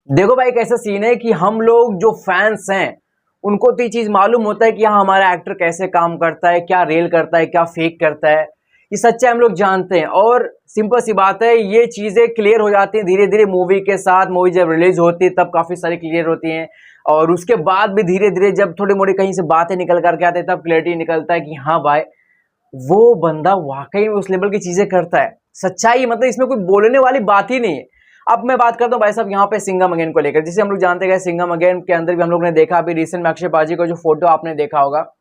देखो भाई कैसा सीन है कि हम लोग जो फैंस हैं उनको तो ये चीज मालूम होता है कि हाँ हमारा एक्टर कैसे काम करता है, क्या रियल करता है, क्या फेक करता है। ये सच्चाई हम लोग जानते हैं और सिंपल सी बात है, ये चीजें क्लियर हो जाती हैं धीरे धीरे मूवी के साथ। मूवी जब रिलीज होती है तब काफी सारी क्लियर होती हैं और उसके बाद भी धीरे धीरे जब थोड़ी मोड़ी कहीं से बातें निकल करके आते हैं तब क्लियरिटी निकलता है कि हाँ भाई वो बंदा वाकई में उस लेवल की चीजें करता है। सच्चाई मतलब इसमें कोई बोलने वाली बात ही नहीं है। अब मैं बात करता हूँ भाई साहब यहाँ पे सिंघम अगेन को लेकर, जिसे हम लोग जानते हैं सिंघम अगेन के अंदर भी हम लोग ने देखा अभी रिसेंट में अक्षय पाजी का जो फोटो आपने देखा होगा,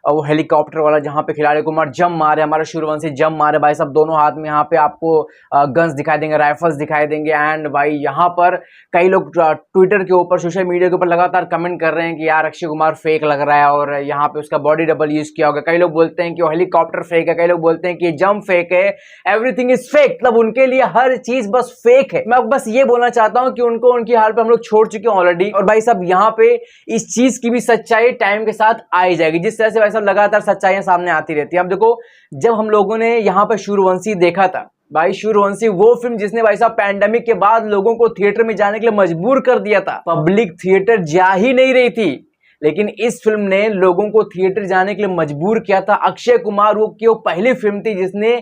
और वो हेलीकॉप्टर वाला जहाँ पे खिलाड़ी कुमार जम मारे, हमारा सूर्यवंशी जम मारे भाई साहब, दोनों हाथ में यहाँ पे आपको गन्स दिखाई देंगे, राइफल्स दिखाई देंगे। एंड भाई यहाँ पर कई लोग ट्विटर के ऊपर सोशल मीडिया के ऊपर लगातार कमेंट कर रहे हैं कि यार अक्षय कुमार फेक लग रहा है और यहाँ पे उसका बॉडी डबल यूज किया होगा। कई लोग बोलते हैं कि वो हेलीकॉप्टर फेक है, कई लोग बोलते हैं कि जंप फेक है, एवरीथिंग इज फेक। मतलब उनके लिए हर चीज बस फेक है। मैं बस ये बोलना चाहता हूँ कि उनको उनकी हाल पे हम लोग छोड़ चुके हैं ऑलरेडी। और भाई साहब यहाँ पे इस चीज की भी सच्चाई टाइम के साथ आई जाएगी, जिस तरह से भाई साहब लगातार सच्चाई सामने आती रहती है। अब देखो जब हम लोगों ने यहाँ पर सूर्यवंशी देखा था भाई, सूर्यवंशी वो फिल्म जिसने भाई साहब पैंडेमिक के बाद लोगों को थिएटर में जाने के लिए मजबूर कर दिया था। पब्लिक थिएटर जा ही नहीं रही थी, लेकिन इस फिल्म ने लोगों को थिएटर जाने के लिए मजबूर किया था। अक्षय कुमार वो पहली फिल्म थी जिसने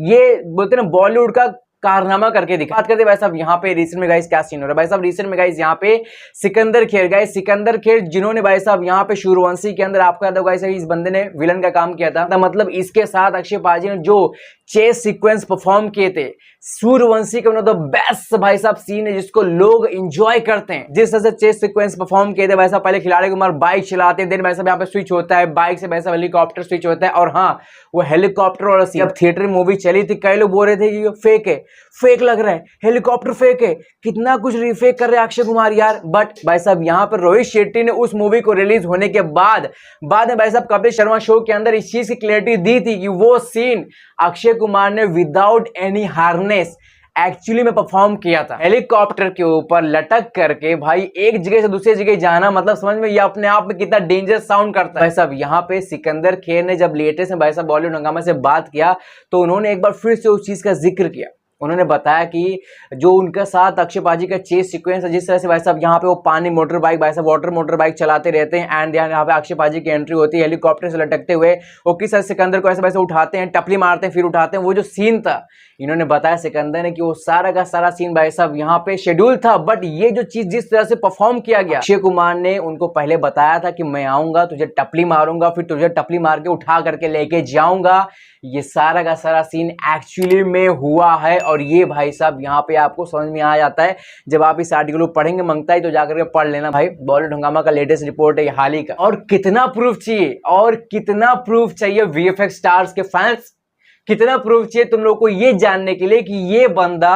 ये बोलते ना बॉलीवुड का कारनामा करके दिखा। बात करते भाई साहब यहाँ पे रिसेंट में गाइस क्या सीन हो रहा है। भाई साहब रिसेंट में गाइस यहाँ पे सिकंदर खेर, गाइस सिकंदर खेर जिन्होंने भाई साहब यहाँ पे सूर्यवंशी के अंदर आपको याद होगा इस बंदे ने विलन का काम किया था। मतलब इसके साथ अक्षय पाजी ने जो चेस सीक्वेंस परफॉर्म किए थे, सूर्यवंशी का वन ऑफ द बेस्ट भाई साहब सीन है जिसको लोग एंजॉय करते हैं। जिस तरह से चेस सीक्वेंस परफॉर्म किए थे भाई साहब, पहले खिलाड़ी कुमार बाइक चलाते हैं, देन भाई साहब यहाँ पे स्विच होता है, बाइक से भाई साहब हेलीकॉप्टर स्विच होता है। और हाँ वो हेलीकॉप्टर वाला सीन जब थिएटर में मूवी चली थी कई लोग बोल रहे थे कि फेक है, फेक लग रहा है, हेलीकॉप्टर फेक है, कितना कुछ रीफेक कर रहे हैं अक्षय कुमार यार। बट भाई साहब यहाँ पर रोहित शेट्टी ने उस मूवी को रिलीज होने के बाद में भाई साहब कपिल शर्मा शो के अंदर इस चीज की क्लैरिटी दी थी कि वो सीन अक्षय कुमार ने विदाउट एनी हार्नेस एक्चुअली में परफॉर्म किया था। हेलीकॉप्टर के ऊपर लटक करके भाई एक जगह से दूसरी जगह जाना, मतलब समझ में ये अपने आप में कितना डेंजरस साउंड करता है। भाई साहब यहाँ पे सिकंदर खेर ने जब लेटेस्ट में भाई साहब बॉलीवुड हंगामा से बात किया तो उन्होंने एक बार फिर से उस चीज का जिक्र किया। उन्होंने बताया कि जो उनके साथ अक्षय पाजी का चेस सीक्वेंस है, जिस तरह से भाई साहब यहाँ पे वो पानी मोटर बाइक भाई साहब वाटर मोटर बाइक चलाते रहते हैं एंड यहाँ पे अक्षय पाजी की एंट्री होती है हेलीकॉप्टर से लटकते हुए, वो किस तरह सिकंदर को ऐसे वैसे उठाते हैं, टपली मारते हैं, फिर उठाते हैं। वो जो सीन था इन्होंने बताया सिकंदर ने कि वो सारा का सारा सीन भाई साहब यहाँ पे शेड्यूल था। बट ये जो चीज जिस तरह से परफॉर्म किया गया, अक्षय कुमार ने उनको पहले बताया था कि मैं आऊंगा, तुझे टपली मारूंगा, फिर तुझे टपली मार के उठा करके लेके जाऊंगा। ये सारा का सारा सीन एक्चुअली में हुआ है और ये भाई साहब यहाँ पे आपको समझ में आ जाता है जब आप इस आर्टिकल को पढ़ेंगे। मंगता ही तो जाकर के पढ़ लेना भाई, बॉलीवुड हंगामा का लेटेस्ट रिपोर्ट है हाल ही का। और कितना प्रूफ चाहिए, और कितना प्रूफ चाहिए वीएफएक्स स्टार्स के फैंस, कितना प्रूफ चाहिए तुम लोग को ये जानने के लिए कि ये बंदा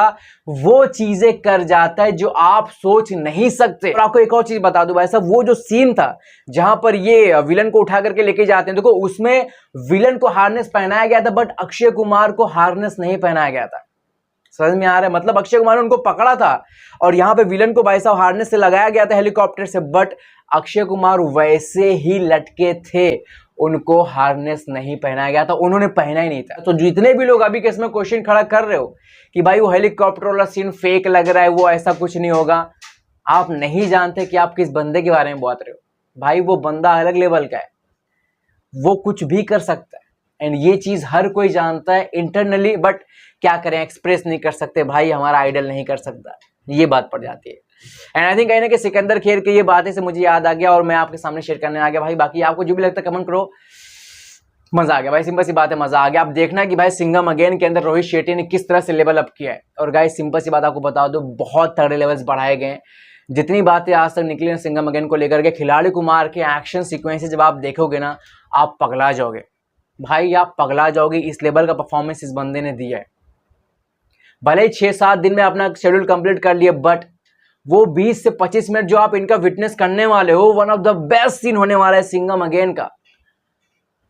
वो चीजें कर जाता है जो आप सोच नहीं सकते। और आपको एक और चीज बता दूं भाई साहब, वो जो सीन था जहां पर ये विलन को उठा करके लेके जाते हैं, देखो उसमें विलन को हार्नेस पहनाया गया था बट अक्षय कुमार को हार्नेस नहीं पहनाया गया था। समझ में आ रहा है? मतलब अक्षय कुमार ने उनको पकड़ा था और यहाँ पे विलन को भाई साहब हार्नेस से लगाया गया था हेलीकॉप्टर से, बट अक्षय कुमार वैसे ही लटके थे, उनको हार्नेस नहीं पहनाया गया था, उन्होंने पहना ही नहीं था। तो जितने भी लोग अभी के इसमें क्वेश्चन खड़ा कर रहे हो कि भाई वो हेलीकॉप्टर वाला सीन फेक लग रहा है, वो ऐसा कुछ नहीं होगा, आप नहीं जानते कि आप किस बंदे के बारे में बात रहे हो। भाई वो बंदा अलग लेवल का है, वो कुछ भी कर सकता है एंड ये चीज हर कोई जानता है इंटरनली, बट क्या करें एक्सप्रेस नहीं कर सकते। भाई हमारा आइडल नहीं कर सकता, ये बात पड़ जाती है। एंड आई थिंक कहीं ना कि सिकंदर खेर की ये बातें से मुझे याद आ गया और मैं आपके सामने शेयर करने आ गया भाई। बाकी आपको जो भी लगता है कमेंट करो। मजा आ गया भाई, सिंपल सी बात है, मजा आ गया। आप देखना कि भाई सिंघम अगेन के अंदर रोहित शेट्टी ने किस तरह से लेवल अप किया है। और गाइस सिंपल सी बात आपको बता दो, बहुत तगड़े लेवल्स बढ़ाए गए। जितनी बातें आज तक निकली हैं सिंघम अगेन को लेकर के, खिलाड़ी कुमार के एक्शन सीक्वेंसेस जब आप देखोगे ना आप पगला जाओगे भाई, आप पगला जाओगे। इस लेवल का परफॉर्मेंस इस बंदे ने दिया है। भले ही 6-7 दिन में अपना शेड्यूल कंप्लीट कर लिए, बट वो 20 से 25 मिनट जो आप इनका विटनेस करने वाले हो, one of the best scene होने वाला है सिंघम अगेन का,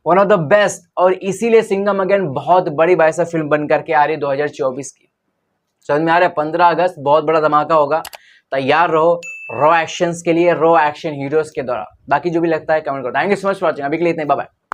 वन ऑफ द बेस्ट। और इसीलिए सिंघम अगेन बहुत बड़ी वैसा फिल्म बन करके आ रही है 2024 की। समझ में आ रहा है? 15 अगस्त बहुत बड़ा धमाका होगा, तैयार रहो रॉ एक्शंस के लिए, रॉ एक्शन हीरोज के द्वारा। बाकी जो भी लगता है कमेंट करो। Thank you so much for watching, अभी के लिए इतने, बाय बाय।